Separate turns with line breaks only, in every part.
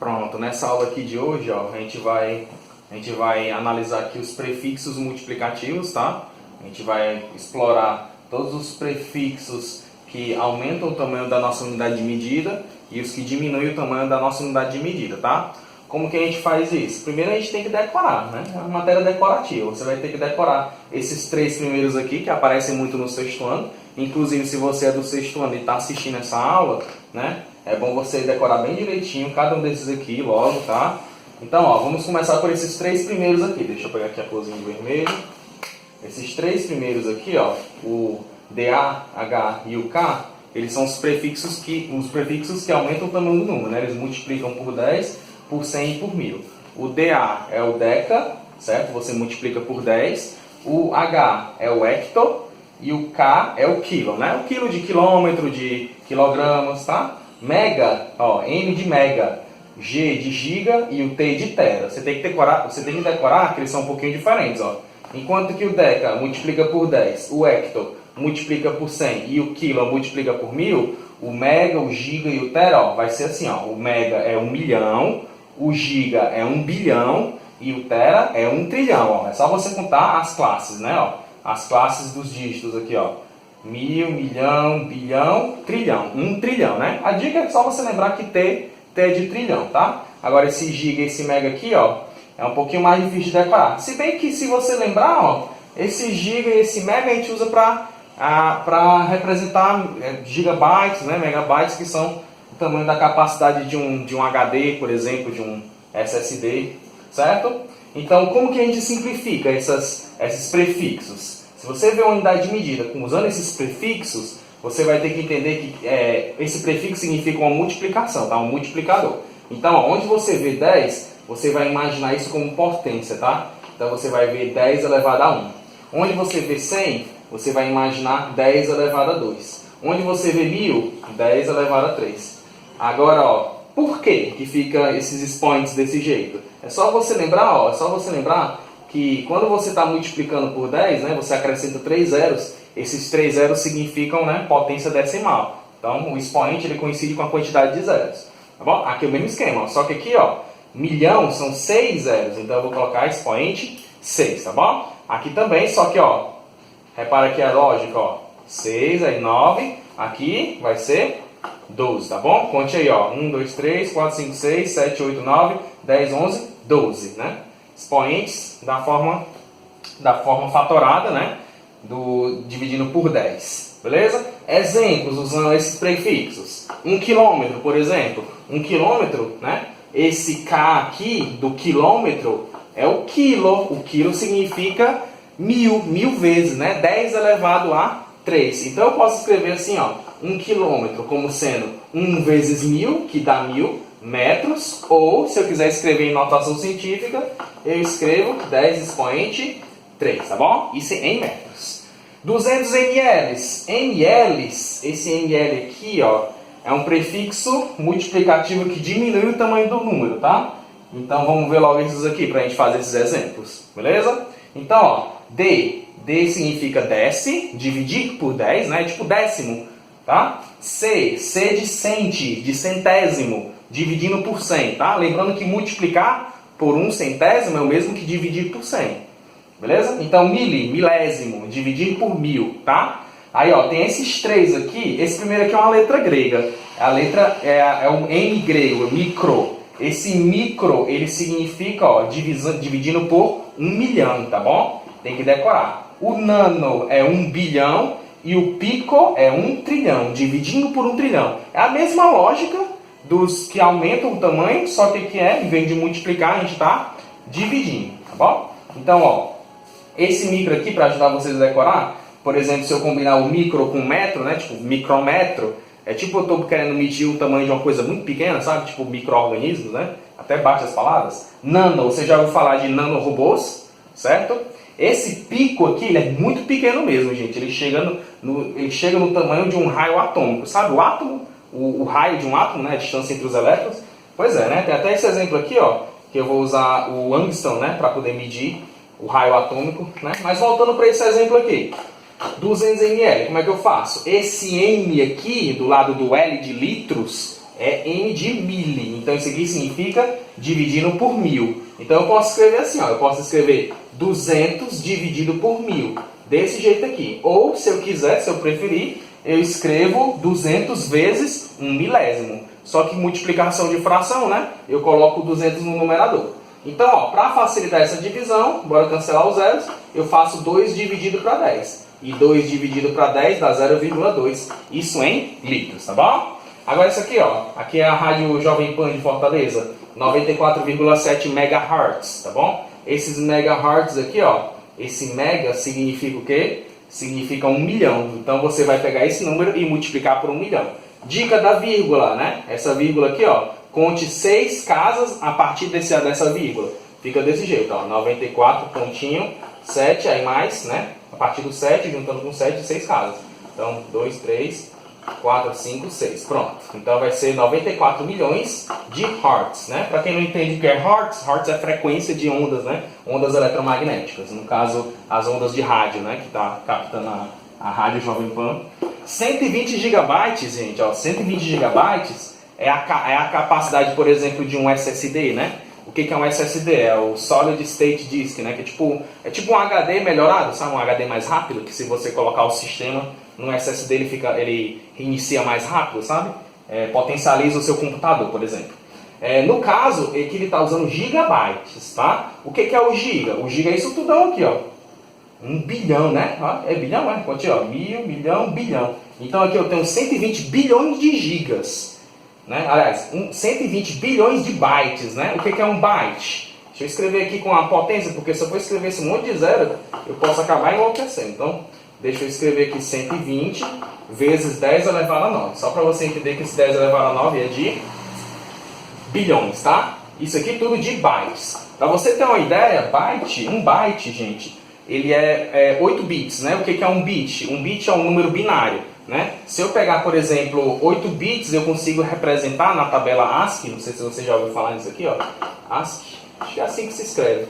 Pronto, nessa aula aqui de hoje, ó, a gente vai analisar aqui os prefixos multiplicativos, tá? A gente vai explorar todos os prefixos que aumentam o tamanho da nossa unidade de medida e os que diminuem o tamanho da nossa unidade de medida, tá? Como que a gente faz isso? Primeiro a gente tem que decorar, né? É uma matéria decorativa. Você vai ter que decorar esses três primeiros aqui, que aparecem muito no sexto ano. Inclusive, se você é do sexto ano e está assistindo essa aula, né? É bom você decorar bem direitinho cada um desses aqui logo, tá? Então, ó, vamos começar por esses três primeiros aqui. Deixa eu pegar aqui a corzinha de vermelho. Esses três primeiros aqui, ó, o DA, H e o K, eles são os prefixos que aumentam o tamanho do número, né? Eles multiplicam por 10, por 100 e por 1000. O DA é o deca, certo? Você multiplica por 10. O H é o hecto e o K é o quilo, né? O quilo de quilômetro, de quilogramas, tá? Mega, ó, M de mega, G de giga e o T de tera. Você tem que decorar que eles são um pouquinho diferentes, ó. Enquanto que o deca multiplica por 10, o hecto multiplica por 100 e o quilo multiplica por 1000, o mega, o giga e o tera, ó, vai ser assim, ó. O mega é 1 milhão, o giga é 1 bilhão e o tera é 1 trilhão, ó. É só você contar as classes, né, ó. As classes dos dígitos aqui, ó. 1000, milhão, bilhão, trilhão. 1 trilhão, né? A dica é só você lembrar que T é de trilhão, tá? Agora esse giga e esse mega aqui, ó, é um pouquinho mais difícil de decorar. Se bem que se você lembrar, ó, esse giga e esse mega a gente usa para representar gigabytes, né, megabytes, que são o tamanho da capacidade de um HD, por exemplo, de um SSD, certo? Então, como que a gente simplifica esses prefixos? Se você vê uma unidade de medida usando esses prefixos, você vai ter que entender que esse prefixo significa uma multiplicação, tá? Um multiplicador. Então, ó, onde você vê 10, você vai imaginar isso como potência, tá? Então, você vai ver 10 elevado a 1. Onde você vê 100, você vai imaginar 10 elevado a 2. Onde você vê 1000, 10 elevado a 3. Agora, ó, por que fica esses expoentes desse jeito? É só você lembrar, ó, que quando você está multiplicando por 10, né, você acrescenta 3 zeros. Esses 3 zeros significam, né, potência decimal. Então, o expoente ele coincide com a quantidade de zeros. Tá bom? Aqui é o mesmo esquema, ó, só que aqui, ó, milhão são 6 zeros. Então, eu vou colocar expoente 6, tá bom? Aqui também, só que, ó, repara aqui a lógica, ó, 6, aí 9, aqui vai ser 12, tá bom? Conte aí, ó, 1, 2, 3, 4, 5, 6, 7, 8, 9, 10, 11, 12, né? Expoentes da forma fatorada, né? Dividindo por 10, beleza? Exemplos usando esses prefixos. 1 quilômetro, por exemplo. 1 quilômetro, né? Esse K aqui do quilômetro é o quilo. O quilo significa 1000 vezes, né? 10 elevado a 3. Então eu posso escrever assim, ó, 1 quilômetro como sendo 1 vezes 1000, que dá 1000 metros, ou se eu quiser escrever em notação científica, eu escrevo 10 expoente 3, tá bom? Isso é em metros. 200 ml. ml, esse ml aqui, ó, é um prefixo multiplicativo que diminui o tamanho do número, tá? Então vamos ver logo esses aqui para a gente fazer esses exemplos, beleza? Então, ó, D significa desce, dividir por 10, né? Tipo décimo, tá? C de cente, de centésimo, dividindo por 100, tá? Lembrando que multiplicar por 1 centésimo é o mesmo que dividir por 100, beleza? Então, milésimo, dividir por 1000, tá? Aí, ó, tem esses três aqui. Esse primeiro aqui é uma letra grega. A letra é um M grego, micro. Esse micro, ele significa, ó, dividindo por 1 milhão, tá bom? Tem que decorar. O nano é 1 bilhão e o pico é 1 trilhão, dividindo por 1 trilhão. É a mesma lógica dos que aumentam o tamanho, só que aqui em vez de multiplicar, a gente está dividindo, tá bom? Então, ó, esse micro aqui, para ajudar vocês a decorar, por exemplo, se eu combinar o micro com metro, né, tipo micrômetro, é tipo eu estou querendo medir o tamanho de uma coisa muito pequena, sabe? Tipo micro-organismos, né? Até bate as palavras. Nano, você já ouviu falar de nanorobôs, certo? Esse pico aqui, ele é muito pequeno mesmo, gente. Ele chega no tamanho de um raio atômico, sabe? O átomo, o raio de um átomo, né? A distância entre os elétrons. Pois é, né? Tem até esse exemplo aqui, ó, que eu vou usar o Angstrom, né? Para poder medir o raio atômico, né? Mas voltando para esse exemplo aqui. 200 ml, como é que eu faço? Esse M aqui, do lado do L de litros, é M de mili. Então isso aqui significa dividindo por 1000. Então eu posso escrever assim, ó, eu posso escrever 200 dividido por 1000. Desse jeito aqui. Ou, se eu quiser, se eu preferir, eu escrevo 200 vezes 1 milésimo. Só que multiplicação de fração, né? Eu coloco 200 no numerador. Então, para facilitar essa divisão, bora cancelar os zeros, eu faço 2 dividido para 10. E 2 dividido para 10 dá 0,2. Isso em litros, tá bom? Agora isso aqui, ó. Aqui é a Rádio Jovem Pan de Fortaleza. 94,7 MHz, tá bom? Esses megahertz aqui, ó. Esse mega significa o quê? Significa 1 milhão. Então você vai pegar esse número e multiplicar por 1 milhão. Dica da vírgula, né? Essa vírgula aqui, ó. Conte 6 casas a partir dessa vírgula. Fica desse jeito, ó. 94 pontinho, 7, aí mais, né? A partir do 7, juntando com 7, 6 casas. Então, 2, 3, 4, 5, 6. Pronto. Então vai ser 94 milhões de hertz, né? Para quem não entende o que é hertz, hertz é frequência de ondas, né? Ondas eletromagnéticas. No caso, as ondas de rádio, né? Que está captando a Rádio Jovem Pan. 120 gigabytes, gente, ó. 120 gigabytes é a capacidade, por exemplo, de um SSD, né? O que é um SSD? É o Solid State Disk, né? Que é tipo um HD melhorado, sabe? Um HD mais rápido, que se você colocar o sistema no SSD ele reinicia mais rápido, sabe? Potencializa o seu computador, por exemplo. No caso, é que ele está usando gigabytes, tá? O que é o giga? O giga é isso tudão aqui, ó. 1 bilhão, né? É bilhão, é? Pode ó, 1000, milhão, bilhão. Então aqui eu tenho 120 bilhões de gigas, né? Aliás, 120 bilhões de bytes, né? O que é um byte? Deixa eu escrever aqui com a potência, porque se eu for escrever esse monte de zero, eu posso acabar enlouquecendo. Então, deixa eu escrever aqui 120 vezes 10 elevado a 9. Só para você entender que esse 10 elevado a 9 é de bilhões, tá? Isso aqui tudo de bytes. Para você ter uma ideia, um byte, gente, ele é 8 bits, né? O que é um bit? Um bit é um número binário, né? Se eu pegar, por exemplo, 8 bits, eu consigo representar na tabela ASCII, não sei se você já ouviu falar nisso aqui, ó. ASCII, acho que é assim que se escreve.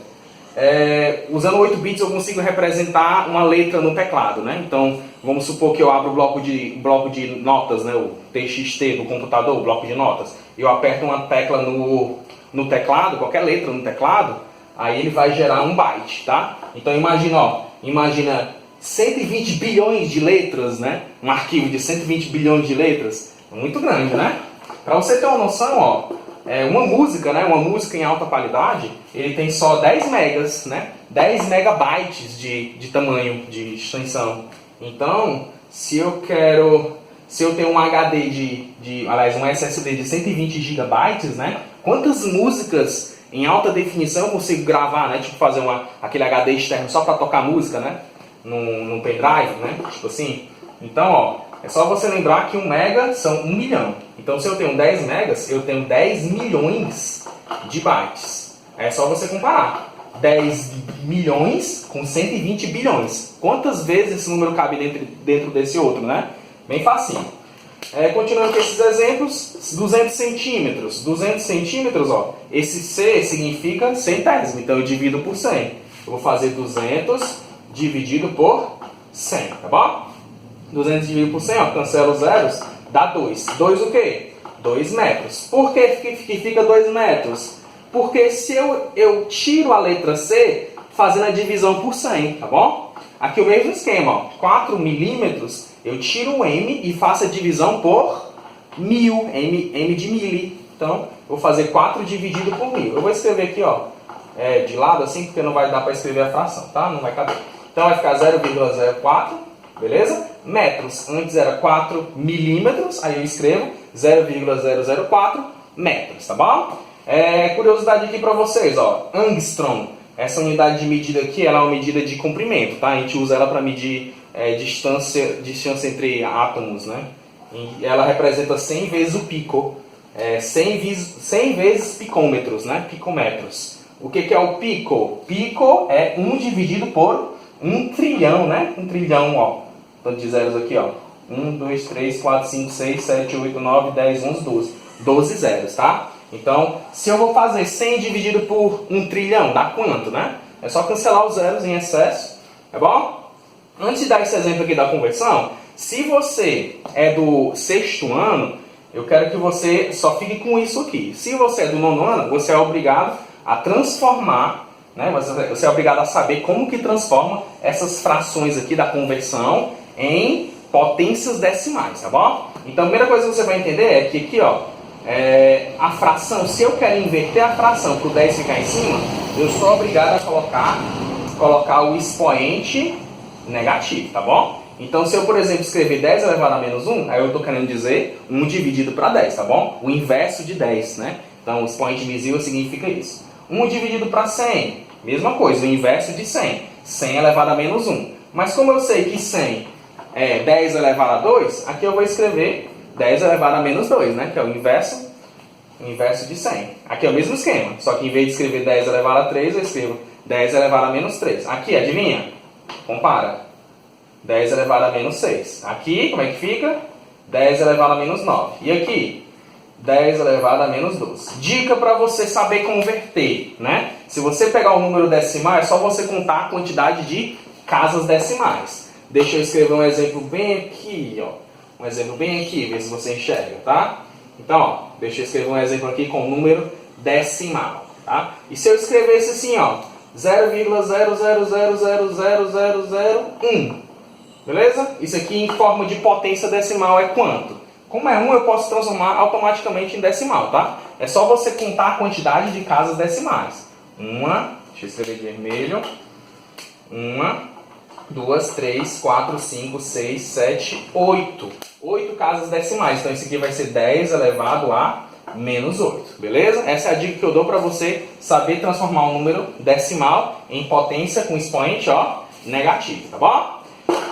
Usando 8 bits eu consigo representar uma letra no teclado, né? Então, vamos supor que eu abro o bloco de notas, né? O TXT do computador, o bloco de notas. Eu aperto uma tecla no teclado, qualquer letra no teclado, aí ele vai gerar um byte, tá? Então imagina 120 bilhões de letras, né? Um arquivo de 120 bilhões de letras, muito grande, né? Para você ter uma noção, ó, uma música, né? Uma música em alta qualidade, ele tem só 10 megas, né? 10 megabytes de tamanho, de extensão. Então, se eu tenho um HD aliás, um SSD de 120 gigabytes, né? Quantas músicas em alta definição eu consigo gravar, né? Tipo fazer aquele HD externo só para tocar música, né? Num pendrive, né? Tipo assim. Então, ó, é só você lembrar que 1 mega são 1 milhão. Então, se eu tenho 10 megas, eu tenho 10 milhões de bytes. É só você comparar. 10 milhões com 120 bilhões. Quantas vezes esse número cabe dentro desse outro, né? Bem facinho. Continuando com esses exemplos, 200 centímetros. 200 centímetros, ó, esse C significa centésimo, então eu divido por 100. Eu vou fazer 200 dividido por 100, tá bom? 200 dividido por 100, ó, cancela os zeros, dá 2. 2 o quê? 2 metros. Por que fica 2 metros? Porque se eu tiro a letra C fazendo a divisão por 100, tá bom? Aqui o mesmo esquema, ó, 4 milímetros, eu tiro o M e faço a divisão por 1000, M de mili. Então, eu vou fazer 4 dividido por 1000. Eu vou escrever aqui, ó, de lado assim, porque não vai dar para escrever a fração, tá? Não vai caber. Então, vai ficar 0,04, beleza? Metros, antes era 4 milímetros, aí eu escrevo 0,004 metros, tá bom? Curiosidade aqui para vocês, ó, angstrom. Essa unidade de medida aqui, ela é uma medida de comprimento, tá? A gente usa ela para medir distância entre átomos, né? E ela representa 100 vezes o pico, 100 vezes picômetros, né? Picômetros. O que é o pico? Pico é 1 dividido por 1 trilhão, né? 1 trilhão, ó. Tanto de zeros aqui, ó. 1, 2, 3, 4, 5, 6, 7, 8, 9, 10, 11, 12. 12 zeros, tá? Então, se eu vou fazer 100 dividido por 1 trilhão, dá quanto, né? É só cancelar os zeros em excesso, tá bom? Antes de dar esse exemplo aqui da conversão, se você é do 6º ano, eu quero que você só fique com isso aqui. Se você é do nono ano, você é obrigado a transformar, né? Você é obrigado a saber como que transforma essas frações aqui da conversão em potências decimais, tá bom? Então a primeira coisa que você vai entender é que aqui, ó, a fração, se eu quero inverter a fração para o 10 ficar em cima, eu sou obrigado a colocar o expoente negativo, tá bom? Então se eu, por exemplo, escrever 10 elevado a menos 1, aí eu estou querendo dizer 1 dividido para 10, tá bom? O inverso de 10, né? Então o expoente invisível significa isso. 1 dividido para 100, mesma coisa, o inverso de 100. 100 elevado a menos 1. Mas como eu sei que 100 é 10 elevado a 2, aqui eu vou escrever 10 elevado a menos 2, né? Que é o inverso de 100. Aqui é o mesmo esquema, só que em vez de escrever 10 elevado a 3, eu escrevo 10 elevado a menos 3. Aqui, adivinha? Compara. 10 elevado a menos 6. Aqui, como é que fica? 10 elevado a menos 9. E aqui? 10 elevado a menos 12. Dica para você saber converter, né? Se você pegar o número decimal, é só você contar a quantidade de casas decimais. Deixa eu escrever um exemplo bem aqui, ó. Um exemplo bem aqui, ver se você enxerga, tá? Então, ó, deixa eu escrever um exemplo aqui com o número decimal, tá? E se eu escrevesse assim, ó, 0,000000001, beleza? Isso aqui em forma de potência decimal é quanto? Como é 1, eu posso transformar automaticamente em decimal, tá? É só você contar a quantidade de casas decimais. Deixa eu escrever de vermelho. 2, 3, 4, 5, 6, 7, 8. 8 casas decimais. Então, isso aqui vai ser 10 elevado a menos 8. Beleza? Essa é a dica que eu dou para você saber transformar um número decimal em potência com expoente, ó, negativo. Tá bom?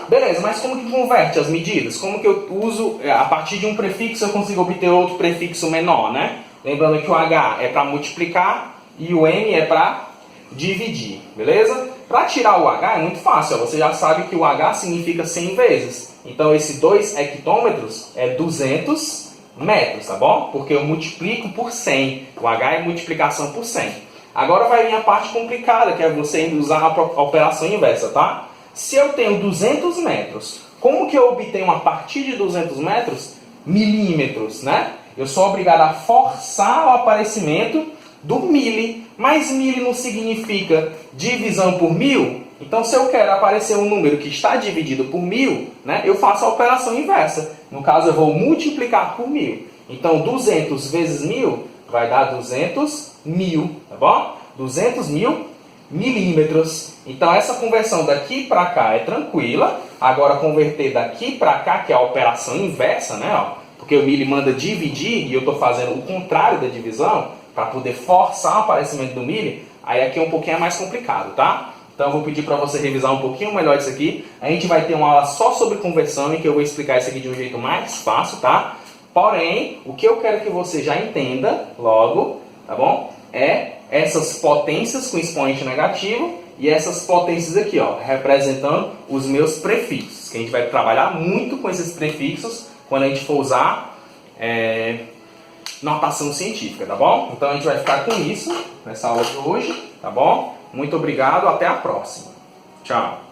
Beleza, mas como que converte as medidas? Como que eu uso, a partir de um prefixo eu consigo obter outro prefixo menor, né? Lembrando que o H é para multiplicar e o M é para dividir, beleza? Para tirar o H é muito fácil, ó. Você já sabe que o H significa 100 vezes. Então esse 2 hectômetros é 200 metros, tá bom? Porque eu multiplico por 100. O H é multiplicação por 100. Agora vai vir a parte complicada, que é você usar a operação inversa, tá? Se eu tenho 200 metros, como que eu obtenho a partir de 200 metros milímetros, né? Eu sou obrigado a forçar o aparecimento do mili, mas mili não significa divisão por 1000. Então, se eu quero aparecer um número que está dividido por 1000, né, eu faço a operação inversa. No caso, eu vou multiplicar por 1000. Então, 200 vezes 1000 vai dar 200 mil, tá bom? 200 mil milímetros. Então, essa conversão daqui para cá é tranquila. Agora, converter daqui para cá, que é a operação inversa, né? Ó, porque o mili manda dividir e eu estou fazendo o contrário da divisão, para poder forçar o aparecimento do mili, aí aqui é um pouquinho mais complicado, tá? Então eu vou pedir para você revisar um pouquinho melhor isso aqui. A gente vai ter uma aula só sobre conversão, em que eu vou explicar isso aqui de um jeito mais fácil, tá? Porém, o que eu quero que você já entenda logo, tá bom? É essas potências com expoente negativo e essas potências aqui, ó, representando os meus prefixos. Que a gente vai trabalhar muito com esses prefixos quando a gente for usar notação científica, tá bom? Então a gente vai ficar com isso nessa aula de hoje, tá bom? Muito obrigado, até a próxima. Tchau!